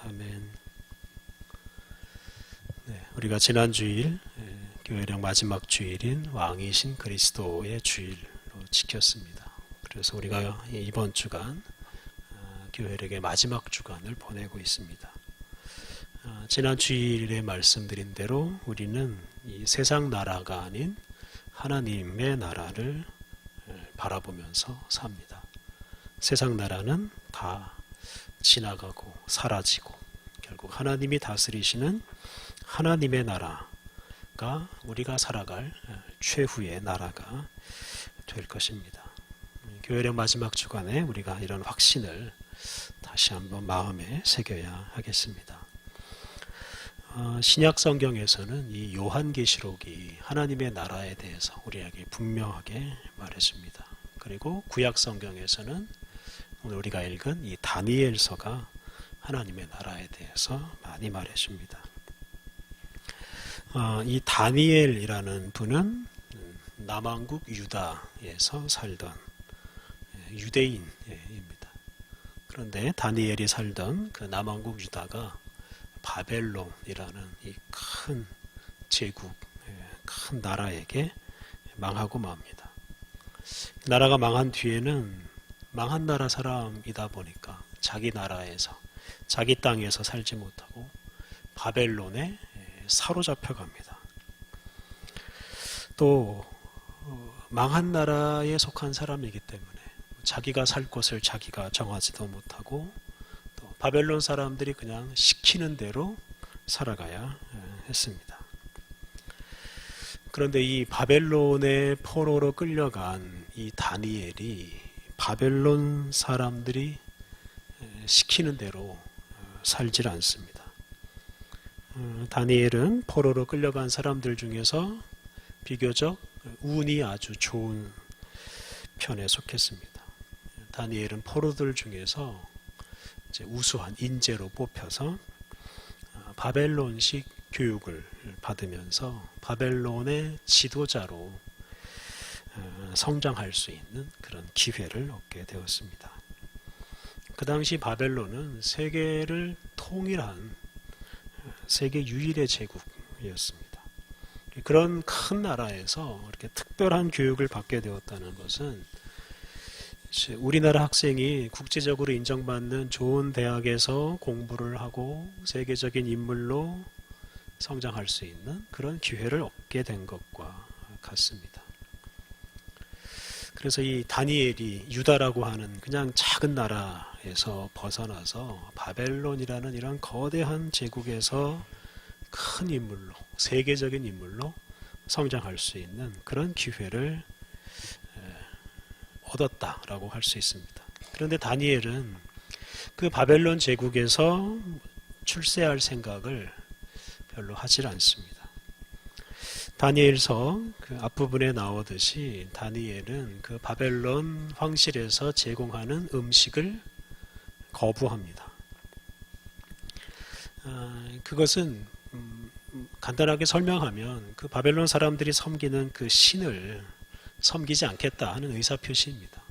아멘. 네, 우리가 지난 주일 교회령 마지막 주일인 왕이신 그리스도의 주일로 지켰습니다. 그래서 우리가 이번 주간 교회력의 마지막 주간을 보내고 있습니다. 지난 주일에 말씀드린 대로 우리는 이 세상 나라가 아닌 하나님의 나라를 바라보면서 삽니다. 세상 나라는 다 지나가고 사라지고 결국 하나님이 다스리시는 하나님의 나라가 우리가 살아갈 최후의 나라가 될 것입니다. 교회력 마지막 주간에 우리가 이런 확신을 다시 한번 마음에 새겨야 하겠습니다. 신약 성경에서는 이 요한계시록이 하나님의 나라에 대해서 우리에게 분명하게 말해줍니다. 그리고 구약 성경에서는 오늘 우리가 읽은 이 다니엘서가 하나님의 나라에 대해서 많이 말해줍니다. 이 다니엘이라는 분은 남왕국 유다에서 살던 유대인입니다. 그런데 다니엘이 살던 그 남왕국 유다가 바벨론이라는 이 큰 제국, 큰 나라에게 망하고 맙니다. 나라가 망한 뒤에는 망한 나라 사람이다 보니까 자기 나라에서, 자기 땅에서 살지 못하고 바벨론에 사로잡혀 갑니다. 또 망한 나라에 속한 사람이기 때문에 자기가 살 곳을 자기가 정하지도 못하고 또 바벨론 사람들이 그냥 시키는 대로 살아가야 했습니다. 그런데 이 바벨론의 포로로 끌려간 이 다니엘이 바벨론 사람들이 시키는 대로 살질 않습니다. 다니엘은 포로로 끌려간 사람들 중에서 비교적 운이 아주 좋은 편에 속했습니다. 다니엘은 포로들 중에서 이제 우수한 인재로 뽑혀서 바벨론식 교육을 받으면서 바벨론의 지도자로 성장할 수 있는 그런 기회를 얻게 되었습니다. 그 당시 바벨론은 세계를 통일한 세계 유일의 제국이었습니다. 그런 큰 나라에서 이렇게 특별한 교육을 받게 되었다는 것은 우리나라 학생이 국제적으로 인정받는 좋은 대학에서 공부를 하고 세계적인 인물로 성장할 수 있는 그런 기회를 얻게 된 것과 같습니다. 그래서 이 다니엘이 유다라고 하는 그냥 작은 나라에서 벗어나서 바벨론이라는 이런 거대한 제국에서 큰 인물로, 세계적인 인물로 성장할 수 있는 그런 기회를 얻었다라고 할 수 있습니다. 그런데 다니엘은 그 바벨론 제국에서 출세할 생각을 별로 하질 않습니다. 다니엘서 그 앞부분에 나오듯이 다니엘은 그 바벨론 황실에서 제공하는 음식을 거부합니다. 그것은 간단하게 설명하면 그 바벨론 사람들이 섬기는 그 신을 섬기지 않겠다 하는 의사표시입니다.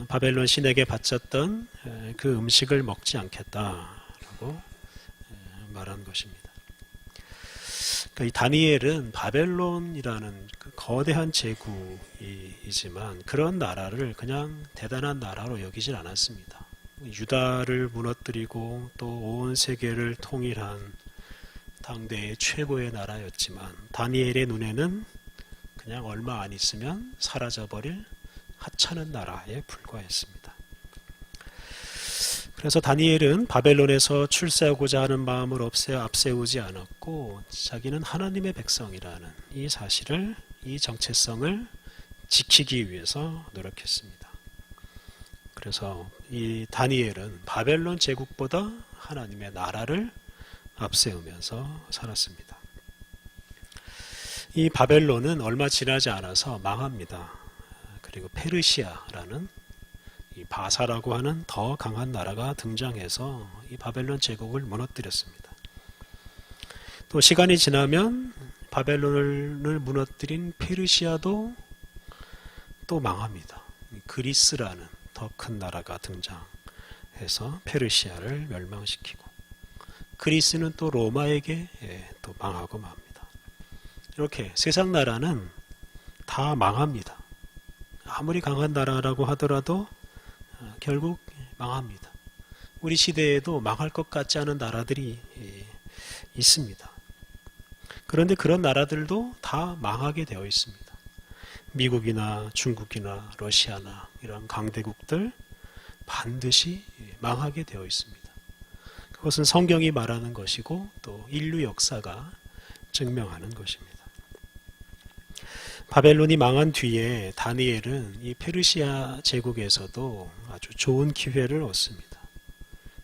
바벨론 신에게 바쳤던 그 음식을 먹지 않겠다라고 말한 것입니다. 그러니까 이 다니엘은 바벨론이라는 그 거대한 제국이지만 그런 나라를 그냥 대단한 나라로 여기질 않았습니다. 유다를 무너뜨리고 또 온 세계를 통일한 당대의 최고의 나라였지만 다니엘의 눈에는 그냥 얼마 안 있으면 사라져버릴 하찮은 나라에 불과했습니다. 그래서 다니엘은 바벨론에서 출세하고자 하는 마음을 앞세우지 않았고 자기는 하나님의 백성이라는 이 사실을, 이 정체성을 지키기 위해서 노력했습니다. 그래서 이 다니엘은 바벨론 제국보다 하나님의 나라를 앞세우면서 살았습니다. 이 바벨론은 얼마 지나지 않아서 망합니다. 그리고 페르시아라는 이 바사라고 하는 더 강한 나라가 등장해서 이 바벨론 제국을 무너뜨렸습니다. 또 시간이 지나면 바벨론을 무너뜨린 페르시아도 또 망합니다. 그리스라는 더 큰 나라가 등장해서 해서 페르시아를 멸망시키고 그리스는 또 로마에게 또 망하고 맙니다. 이렇게 세상 나라는 다 망합니다. 아무리 강한 나라라고 하더라도 결국 망합니다. 우리 시대에도 망할 것 같지 않은 나라들이 있습니다. 그런데 그런 나라들도 다 망하게 되어 있습니다. 미국이나 중국이나 러시아나 이런 강대국들 반드시 망하게 되어 있습니다. 그것은 성경이 말하는 것이고 또 인류 역사가 증명하는 것입니다. 바벨론이 망한 뒤에 다니엘은 이 페르시아 제국에서도 아주 좋은 기회를 얻습니다.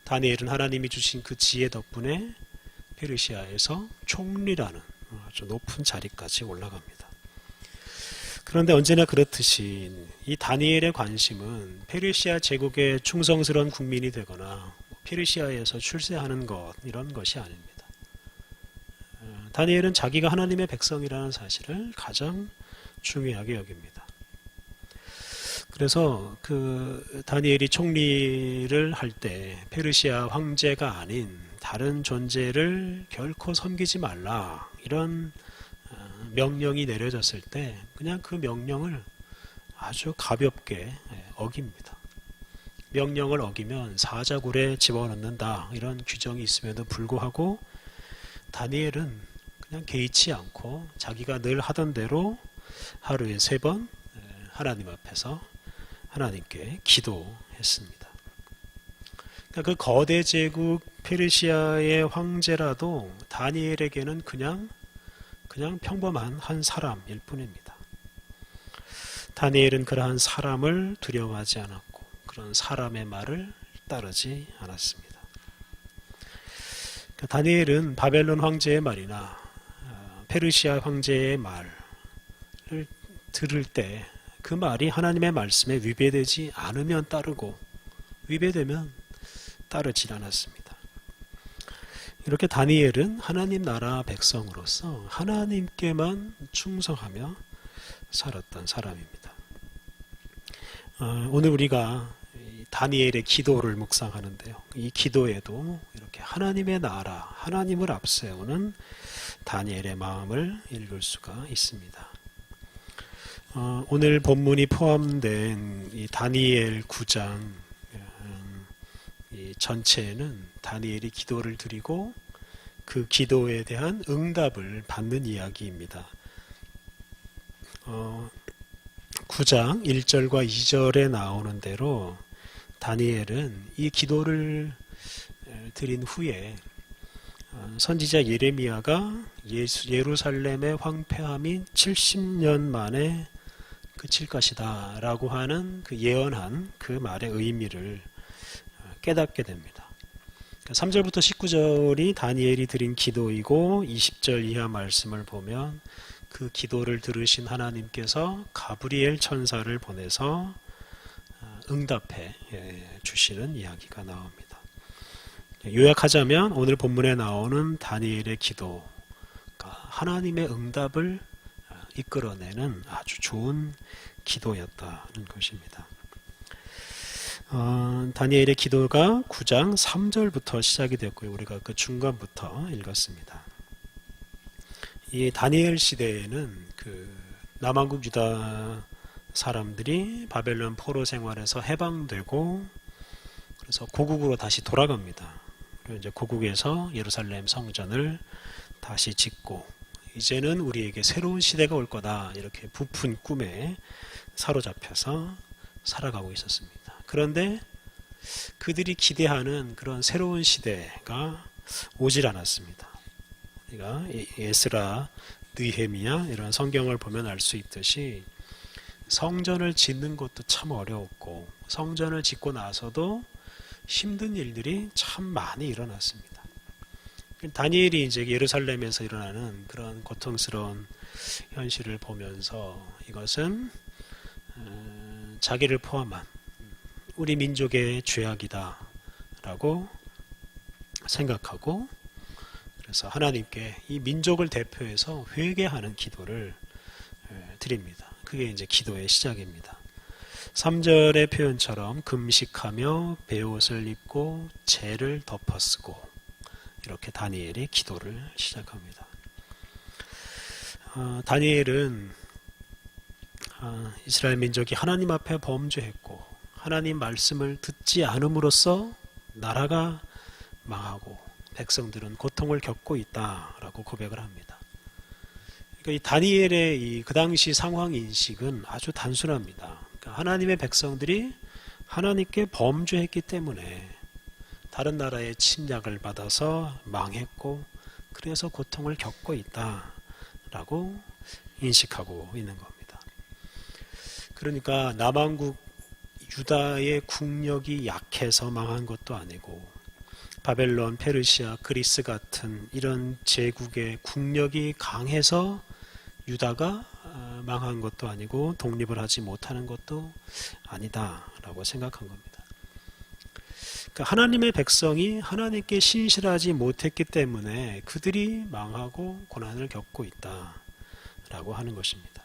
다니엘은 하나님이 주신 그 지혜 덕분에 페르시아에서 총리라는 아주 높은 자리까지 올라갑니다. 그런데 언제나 그렇듯이 이 다니엘의 관심은 페르시아 제국의 충성스러운 국민이 되거나 페르시아에서 출세하는 것 이런 것이 아닙니다. 다니엘은 자기가 하나님의 백성이라는 사실을 가장 중요하게 여깁니다. 그래서 그 다니엘이 총리를 할 때 페르시아 황제가 아닌 다른 존재를 결코 섬기지 말라 이런 명령이 내려졌을 때 그냥 그 명령을 아주 가볍게 어깁니다. 명령을 어기면 사자굴에 집어넣는다 이런 규정이 있음에도 불구하고 다니엘은 그냥 개의치 않고 자기가 늘 하던 대로 하루에 3번 하나님 앞에서 하나님께 기도했습니다. 그러니까 그 거대 제국 페르시아의 황제라도 다니엘에게는 그냥 평범한 한 사람일 뿐입니다. 다니엘은 그러한 사람을 두려워하지 않았고 그런 사람의 말을 따르지 않았습니다. 그러니까 다니엘은 바벨론 황제의 말이나 페르시아 황제의 말을 들을 때 그 말이 하나님의 말씀에 위배되지 않으면 따르고 위배되면 따르지 않았습니다. 이렇게 다니엘은 하나님 나라 백성으로서 하나님께만 충성하며 살았던 사람입니다. 오늘 우리가 다니엘의 기도를 묵상하는데요. 이 기도에도 이렇게 하나님의 나라, 하나님을 앞세우는 다니엘의 마음을 읽을 수가 있습니다. 오늘 본문이 포함된 이 다니엘 9장 이 전체에는 다니엘이 기도를 드리고 그 기도에 대한 응답을 받는 이야기입니다. 9장 1절과 2절에 나오는 대로 다니엘은 이 기도를 드린 후에 선지자 예레미야가 예루살렘의 황폐함이 70년 만에 그칠 것이다 라고 하는 그 예언한 그 말의 의미를 깨닫게 됩니다. 3절부터 19절이 다니엘이 드린 기도이고 20절 이하 말씀을 보면 그 기도를 들으신 하나님께서 가브리엘 천사를 보내서 응답해 주시는 이야기가 나옵니다. 요약하자면 오늘 본문에 나오는 다니엘의 기도가 하나님의 응답을 이끌어내는 아주 좋은 기도였다는 것입니다. 다니엘의 기도가 9장 3절부터 시작이 됐고요. 우리가 그 중간부터 읽었습니다. 이 다니엘 시대에는 그 남왕국 유다 사람들이 바벨론 포로 생활에서 해방되고 그래서 고국으로 다시 돌아갑니다. 그리고 이제 고국에서 예루살렘 성전을 다시 짓고 이제는 우리에게 새로운 시대가 올 거다 이렇게 부푼 꿈에 사로잡혀서 살아가고 있었습니다. 그런데 그들이 기대하는 그런 새로운 시대가 오질 않았습니다. 우리가 에스라, 느헤미야 이런 성경을 보면 알 수 있듯이 성전을 짓는 것도 참 어려웠고 성전을 짓고 나서도 힘든 일들이 참 많이 일어났습니다. 다니엘이 이제 예루살렘에서 일어나는 그런 고통스러운 현실을 보면서 이것은 자기를 포함한 우리 민족의 죄악이다 라고 생각하고 그래서 하나님께 이 민족을 대표해서 회개하는 기도를 드립니다. 그게 이제 기도의 시작입니다. 3절의 표현처럼 금식하며 베옷을 입고 재를 덮어쓰고 이렇게 다니엘이 기도를 시작합니다. 다니엘은 이스라엘 민족이 하나님 앞에 범죄했고 하나님 말씀을 듣지 않음으로써 나라가 망하고 백성들은 고통을 겪고 있다라고 고백을 합니다. 그러니까 이 다니엘의 그 당시 상황 인식은 아주 단순합니다. 그러니까 하나님의 백성들이 하나님께 범죄했기 때문에 다른 나라의 침략을 받아서 망했고 그래서 고통을 겪고 있다라고 인식하고 있는 겁니다. 그러니까 남왕국 유다의 국력이 약해서 망한 것도 아니고 바벨론, 페르시아, 그리스 같은 이런 제국의 국력이 강해서 유다가 망한 것도 아니고 독립을 하지 못하는 것도 아니다라고 생각한 겁니다. 그러니까 하나님의 백성이 하나님께 신실하지 못했기 때문에 그들이 망하고 고난을 겪고 있다라고 하는 것입니다.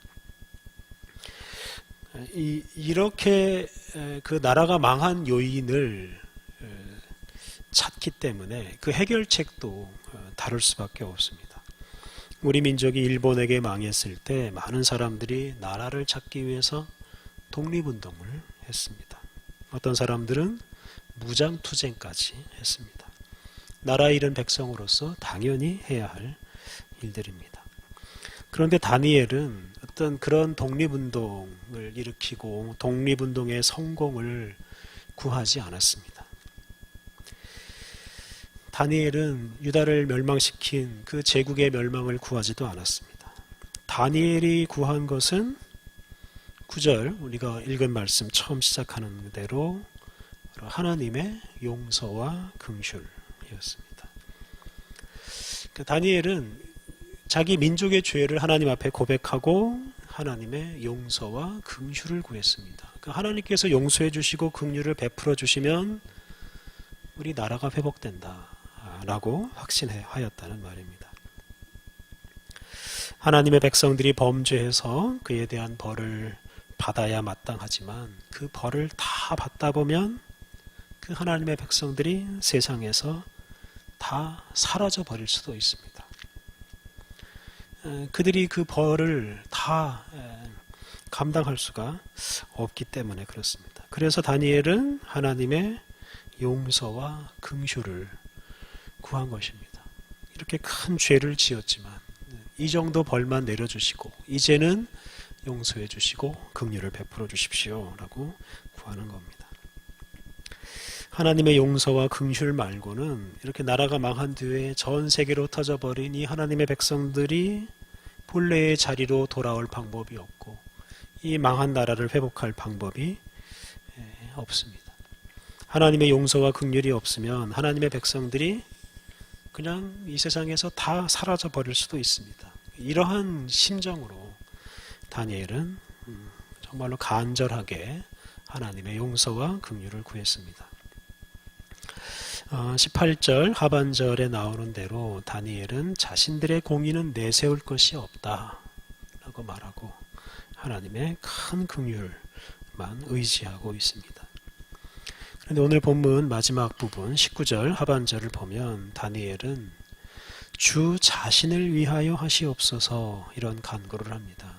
이렇게 그 나라가 망한 요인을 찾기 때문에 그 해결책도 다를 수밖에 없습니다. 우리 민족이 일본에게 망했을 때 많은 사람들이 나라를 찾기 위해서 독립운동을 했습니다. 어떤 사람들은 무장투쟁까지 했습니다. 나라 잃은 백성으로서 당연히 해야 할 일들입니다. 그런데 다니엘은 어떤 그런 독립운동을 일으키고 독립운동의 성공을 구하지 않았습니다. 다니엘은 유다를 멸망시킨 그 제국의 멸망을 구하지도 않았습니다. 다니엘이 구한 것은 9절 우리가 읽은 말씀 처음 시작하는 대로 하나님의 용서와 긍휼이었습니다. 그러니까 다니엘은 자기 민족의 죄를 하나님 앞에 고백하고 하나님의 용서와 긍휼을 구했습니다. 그러니까 하나님께서 용서해 주시고 긍휼을 베풀어 주시면 우리 나라가 회복된다 라고 확신하였다는 말입니다. 하나님의 백성들이 범죄해서 그에 대한 벌을 받아야 마땅하지만 그 벌을 다 받다 보면 그 하나님의 백성들이 세상에서 다 사라져 버릴 수도 있습니다. 그들이 그 벌을 다 감당할 수가 없기 때문에 그렇습니다. 그래서 다니엘은 하나님의 용서와 긍휼을 구한 것입니다. 이렇게 큰 죄를 지었지만 이 정도 벌만 내려주시고 이제는 용서해 주시고 긍휼을 베풀어 주십시오 라고 구하는 겁니다. 하나님의 용서와 긍휼 말고는 이렇게 나라가 망한 뒤에 전 세계로 터져버린 이 하나님의 백성들이 본래의 자리로 돌아올 방법이 없고 이 망한 나라를 회복할 방법이 없습니다. 하나님의 용서와 긍휼이 없으면 하나님의 백성들이 그냥 이 세상에서 다 사라져 버릴 수도 있습니다. 이러한 심정으로 다니엘은 정말로 간절하게 하나님의 용서와 긍휼을 구했습니다. 18절 하반절에 나오는 대로 다니엘은 자신들의 공의는 내세울 것이 없다 라고 말하고 하나님의 큰 긍휼만 의지하고 있습니다. 그런데 오늘 본문 마지막 부분 19절 하반절을 보면 다니엘은 주 자신을 위하여 하시옵소서 이런 간구를 합니다.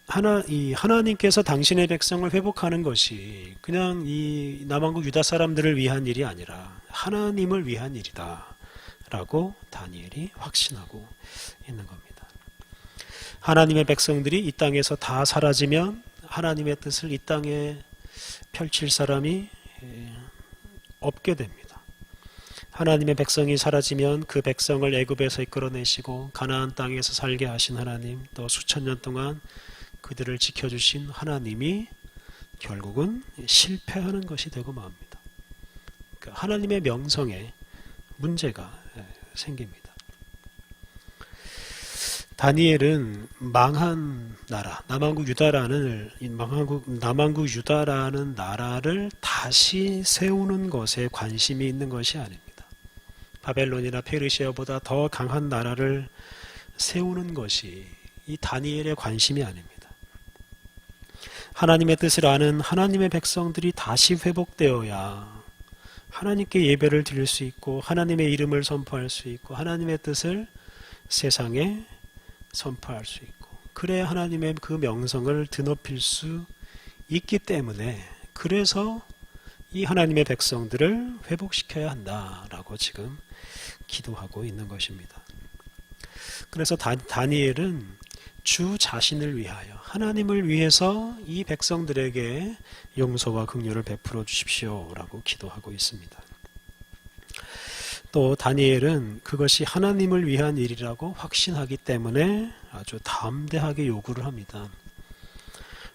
하나님께서 당신의 백성을 회복하는 것이 그냥 이 남왕국 유다 사람들을 위한 일이 아니라 하나님을 위한 일이다 라고 다니엘이 확신하고 있는 겁니다. 하나님의 백성들이 이 땅에서 다 사라지면 하나님의 뜻을 이 땅에 펼칠 사람이 없게 됩니다. 하나님의 백성이 사라지면 그 백성을 애굽에서 이끌어내시고 가나안 땅에서 살게 하신 하나님, 또 수천 년 동안 그들을 지켜주신 하나님이 결국은 실패하는 것이 되고 맙니다. 그러니까 하나님의 명성에 문제가 생깁니다. 다니엘은 망한 나라, 남왕국 유다라는 나라를 다시 세우는 것에 관심이 있는 것이 아닙니다. 바벨론이나 페르시아보다 더 강한 나라를 세우는 것이 이 다니엘의 관심이 아닙니다. 하나님의 뜻을 아는 하나님의 백성들이 다시 회복되어야 하나님께 예배를 드릴 수 있고 하나님의 이름을 선포할 수 있고 하나님의 뜻을 세상에 선포할 수 있고 그래야 하나님의 그 명성을 드높일 수 있기 때문에 그래서 이 하나님의 백성들을 회복시켜야 한다라고 지금 기도하고 있는 것입니다. 그래서 다니엘은 주 자신을 위하여 하나님을 위해서 이 백성들에게 용서와 긍휼을 베풀어 주십시오라고 기도하고 있습니다. 또 다니엘은 그것이 하나님을 위한 일이라고 확신하기 때문에 아주 담대하게 요구를 합니다.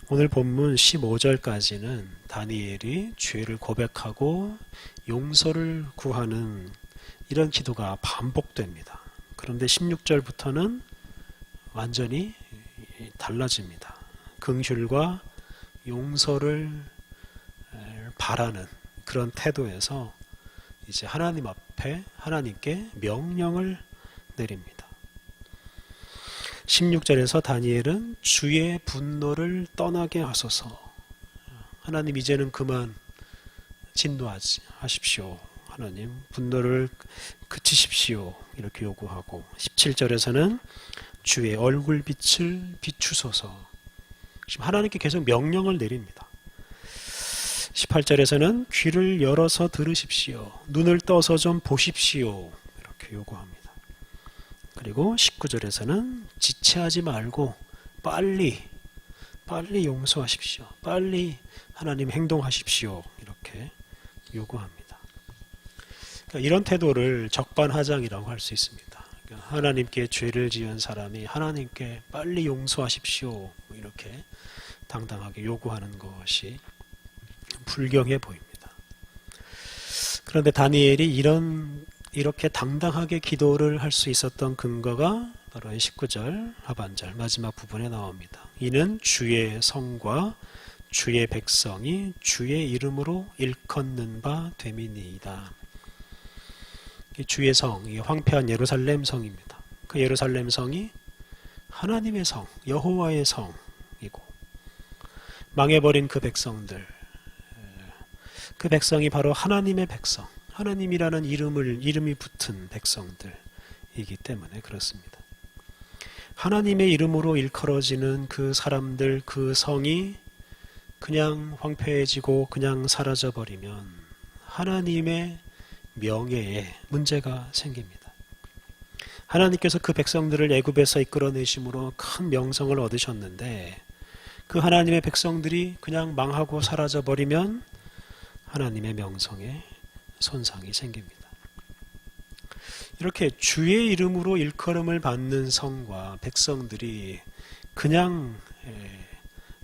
오늘 본문 15절까지는 다니엘이 죄를 고백하고 용서를 구하는 이런 기도가 반복됩니다. 그런데 16절부터는 완전히 달라집니다. 긍휼과 용서를 바라는 그런 태도에서 이제 하나님 앞에 하나님께 명령을 내립니다. 16절에서 다니엘은 주의 분노를 떠나게 하소서. 하나님 이제는 그만 진노하십시오. 하나님 분노를 그치십시오. 이렇게 요구하고 17절에서는 주의 얼굴빛을 비추소서. 지금 하나님께 계속 명령을 내립니다. 18절에서는 귀를 열어서 들으십시오. 눈을 떠서 좀 보십시오. 이렇게 요구합니다. 그리고 19절에서는 지체하지 말고 빨리 용서하십시오. 빨리 하나님 행동하십시오. 이렇게 요구합니다. 그러니까 이런 태도를 적반하장이라고 할 수 있습니다. 그러니까 하나님께 죄를 지은 사람이 하나님께 빨리 용서하십시오. 이렇게 당당하게 요구하는 것이 불경해 보입니다. 그런데 다니엘이 이렇게 당당하게 기도를 할 수 있었던 근거가 바로 19절 하반절 마지막 부분에 나옵니다. 이는 주의 성과 주의 백성이 주의 이름으로 일컫는 바 됨이니이다. 주의 성, 이 황폐한 예루살렘 성입니다. 그 예루살렘 성이 하나님의 성, 여호와의 성이고 망해버린 그 백성들, 그 백성이 바로 하나님의 백성, 하나님이라는 이름이 붙은 백성들이기 때문에 그렇습니다. 하나님의 이름으로 일컬어지는 그 사람들, 그 성이 그냥 황폐해지고 그냥 사라져버리면 하나님의 명예에 문제가 생깁니다. 하나님께서 그 백성들을 애굽에서 이끌어내심으로 큰 명성을 얻으셨는데 그 하나님의 백성들이 그냥 망하고 사라져버리면 하나님의 명성에 손상이 생깁니다. 이렇게 주의 이름으로 일컬음을 받는 성과 백성들이 그냥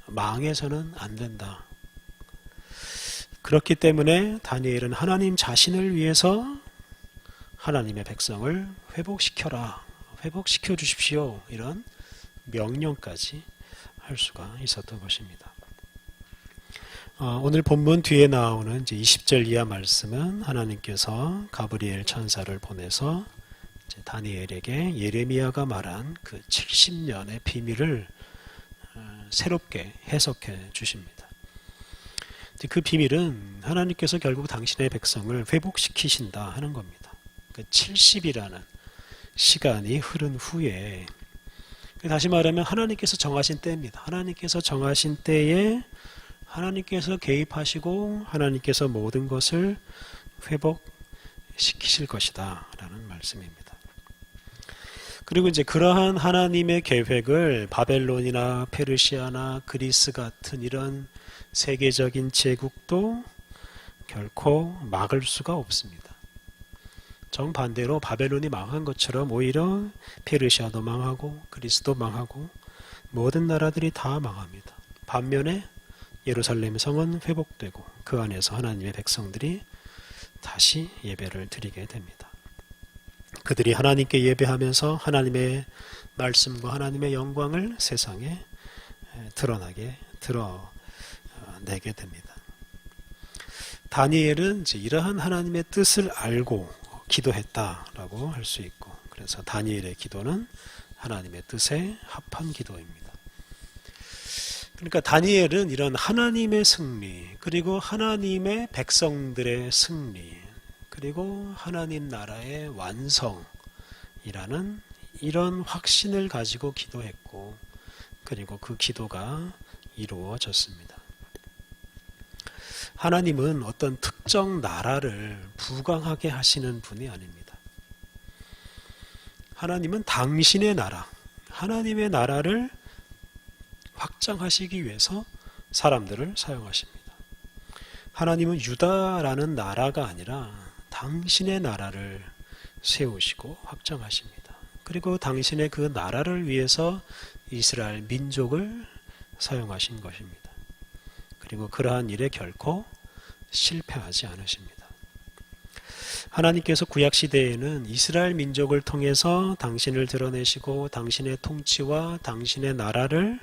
망해서는 안 된다. 그렇기 때문에 다니엘은 하나님 자신을 위해서 하나님의 백성을 회복시켜 주십시오. 이런 명령까지 할 수가 있었던 것입니다. 오늘 본문 뒤에 나오는 이제 20절 이하 말씀은 하나님께서 가브리엘 천사를 보내서 이제 다니엘에게 예레미야가 말한 그 70년의 비밀을 새롭게 해석해 주십니다. 그 비밀은 하나님께서 결국 당신의 백성을 회복시키신다 하는 겁니다. 70이라는 시간이 흐른 후에 다시 말하면 하나님께서 정하신 때입니다. 하나님께서 정하신 때에 하나님께서 개입하시고 하나님께서 모든 것을 회복시키실 것이다 라는 말씀입니다. 그리고 이제 그러한 하나님의 계획을 바벨론이나 페르시아나 그리스 같은 이런 세계적인 제국도 결코 막을 수가 없습니다. 정반대로 바벨론이 망한 것처럼 오히려 페르시아도 망하고 그리스도 망하고 모든 나라들이 다 망합니다. 반면에 예루살렘 성은 회복되고 그 안에서 하나님의 백성들이 다시 예배를 드리게 됩니다. 그들이 하나님께 예배하면서 하나님의 말씀과 하나님의 영광을 세상에 드러내게 됩니다. 다니엘은 이제 이러한 하나님의 뜻을 알고 기도했다라고 할 수 있고, 그래서 다니엘의 기도는 하나님의 뜻에 합한 기도입니다. 그러니까 다니엘은 이런 하나님의 승리, 그리고 하나님의 백성들의 승리, 그리고 하나님 나라의 완성이라는 이런 확신을 가지고 기도했고, 그리고 그 기도가 이루어졌습니다. 하나님은 어떤 특정 나라를 부강하게 하시는 분이 아닙니다. 하나님은 당신의 나라, 하나님의 나라를 확장하시기 위해서 사람들을 사용하십니다. 하나님은 유다라는 나라가 아니라 당신의 나라를 세우시고 확장하십니다. 그리고 당신의 그 나라를 위해서 이스라엘 민족을 사용하신 것입니다. 그리고 그러한 일에 결코 실패하지 않으십니다. 하나님께서 구약시대에는 이스라엘 민족을 통해서 당신을 드러내시고 당신의 통치와 당신의 나라를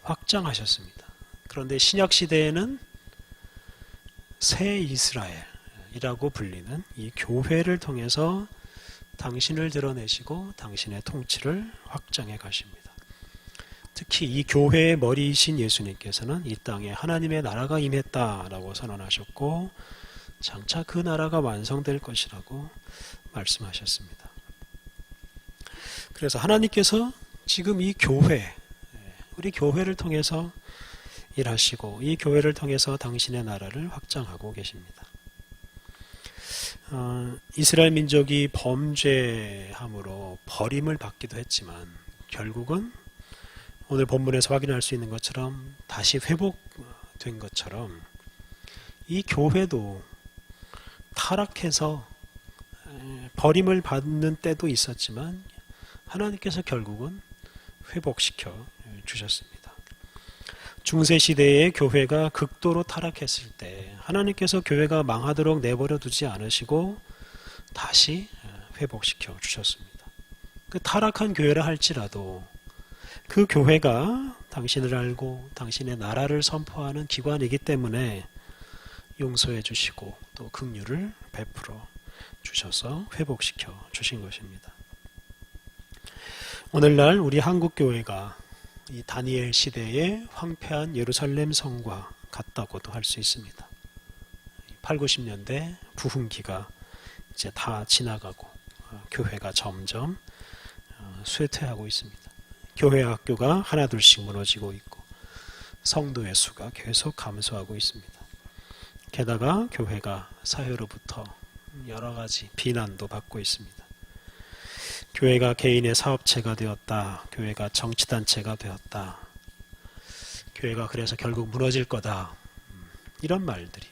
확장하셨습니다. 그런데 신약시대에는 새 이스라엘이라고 불리는 이 교회를 통해서 당신을 드러내시고 당신의 통치를 확장해 가십니다. 특히 이 교회의 머리이신 예수님께서는 이 땅에 하나님의 나라가 임했다라고 선언하셨고 장차 그 나라가 완성될 것이라고 말씀하셨습니다. 그래서 하나님께서 지금 이 교회, 우리 교회를 통해서 일하시고 이 교회를 통해서 당신의 나라를 확장하고 계십니다. 이스라엘 민족이 범죄함으로 버림을 받기도 했지만 결국은 오늘 본문에서 확인할 수 있는 것처럼 다시 회복된 것처럼 이 교회도 타락해서 버림을 받는 때도 있었지만 하나님께서 결국은 회복시켜 주셨습니다. 중세시대의 교회가 극도로 타락했을 때 하나님께서 교회가 망하도록 내버려 두지 않으시고 다시 회복시켜 주셨습니다. 그 타락한 교회라 할지라도 그 교회가 당신을 알고 당신의 나라를 선포하는 기관이기 때문에 용서해 주시고 또 긍휼을 베풀어 주셔서 회복시켜 주신 것입니다. 오늘날 우리 한국교회가 이 다니엘 시대의 황폐한 예루살렘 성과 같다고도 할 수 있습니다. 8, 90년대 부흥기가 이제 다 지나가고 교회가 점점 쇠퇴하고 있습니다. 교회 학교가 하나둘씩 무너지고 있고 성도의 수가 계속 감소하고 있습니다. 게다가 교회가 사회로부터 여러 가지 비난도 받고 있습니다. 교회가 개인의 사업체가 되었다. 교회가 정치단체가 되었다. 교회가 그래서 결국 무너질 거다. 이런 말들이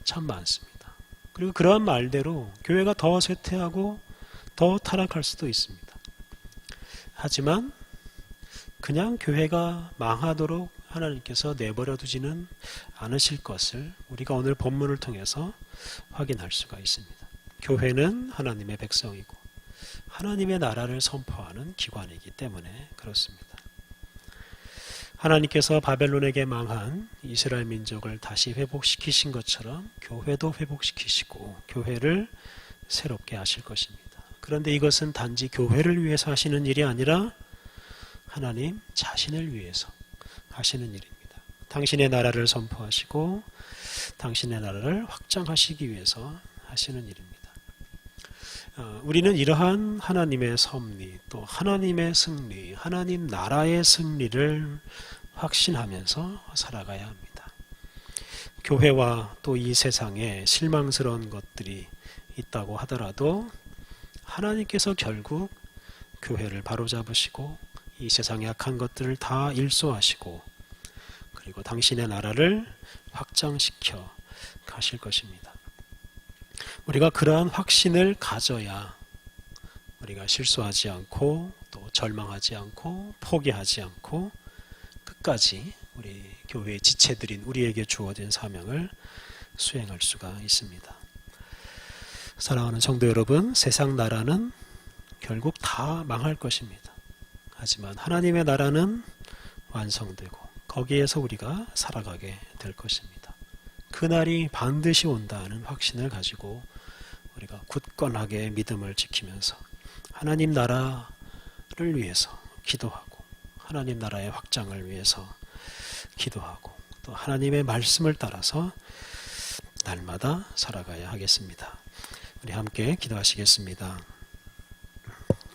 참 많습니다. 그리고 그러한 말대로 교회가 더 쇠퇴하고 더 타락할 수도 있습니다. 하지만 그냥 교회가 망하도록 하나님께서 내버려 두지는 않으실 것을 우리가 오늘 본문을 통해서 확인할 수가 있습니다. 교회는 하나님의 백성이고 하나님의 나라를 선포하는 기관이기 때문에 그렇습니다. 하나님께서 바벨론에게 망한 이스라엘 민족을 다시 회복시키신 것처럼 교회도 회복시키시고 교회를 새롭게 하실 것입니다. 그런데 이것은 단지 교회를 위해서 하시는 일이 아니라 하나님 자신을 위해서 하시는 일입니다. 당신의 나라를 선포하시고 당신의 나라를 확장하시기 위해서 하시는 일입니다. 우리는 이러한 하나님의 섭리, 또 하나님의 승리, 하나님 나라의 승리를 확신하면서 살아가야 합니다. 교회와 또 이 세상에 실망스러운 것들이 있다고 하더라도 하나님께서 결국 교회를 바로잡으시고 이 세상의 악한 것들을 다 일소하시고 그리고 당신의 나라를 확장시켜 가실 것입니다. 우리가 그러한 확신을 가져야 우리가 실수하지 않고 또 절망하지 않고 포기하지 않고 끝까지 우리 교회의 지체들인 우리에게 주어진 사명을 수행할 수가 있습니다. 사랑하는 성도 여러분, 세상 나라는 결국 다 망할 것입니다. 하지만 하나님의 나라는 완성되고 거기에서 우리가 살아가게 될 것입니다. 그날이 반드시 온다는 확신을 가지고 우리가 굳건하게 믿음을 지키면서 하나님 나라를 위해서 기도하고 하나님 나라의 확장을 위해서 기도하고 또 하나님의 말씀을 따라서 날마다 살아가야 하겠습니다. 우리 함께 기도하시겠습니다.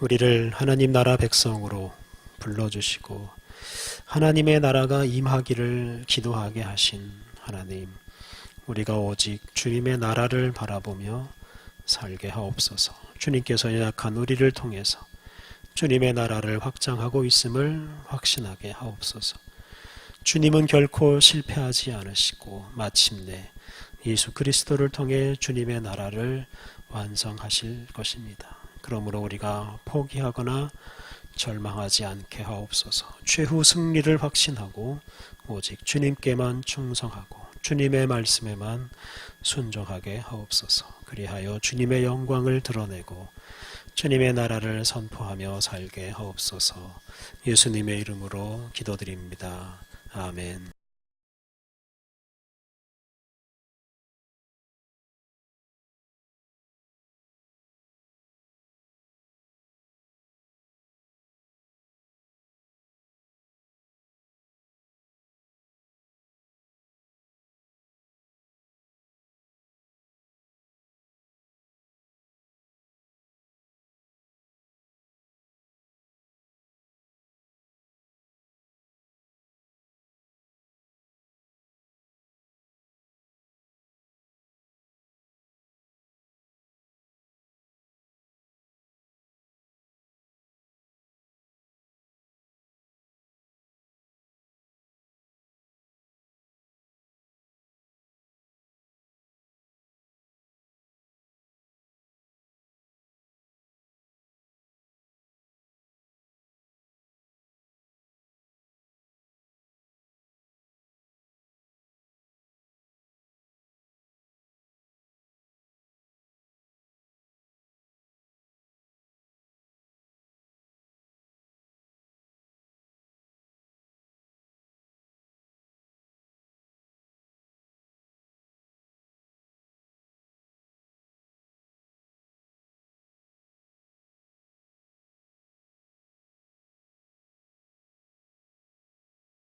우리를 하나님 나라 백성으로 불러주시고 하나님의 나라가 임하기를 기도하게 하신 하나님, 우리가 오직 주님의 나라를 바라보며 살게 하옵소서. 주님께서 연약한 우리를 통해서 주님의 나라를 확장하고 있음을 확신하게 하옵소서. 주님은 결코 실패하지 않으시고 마침내 예수 그리스도를 통해 주님의 나라를 완성하실 것입니다. 그러므로 우리가 포기하거나 절망하지 않게 하옵소서. 최후 승리를 확신하고 오직 주님께만 충성하고 주님의 말씀에만 순종하게 하옵소서. 그리하여 주님의 영광을 드러내고 주님의 나라를 선포하며 살게 하옵소서. 예수님의 이름으로 기도드립니다. 아멘.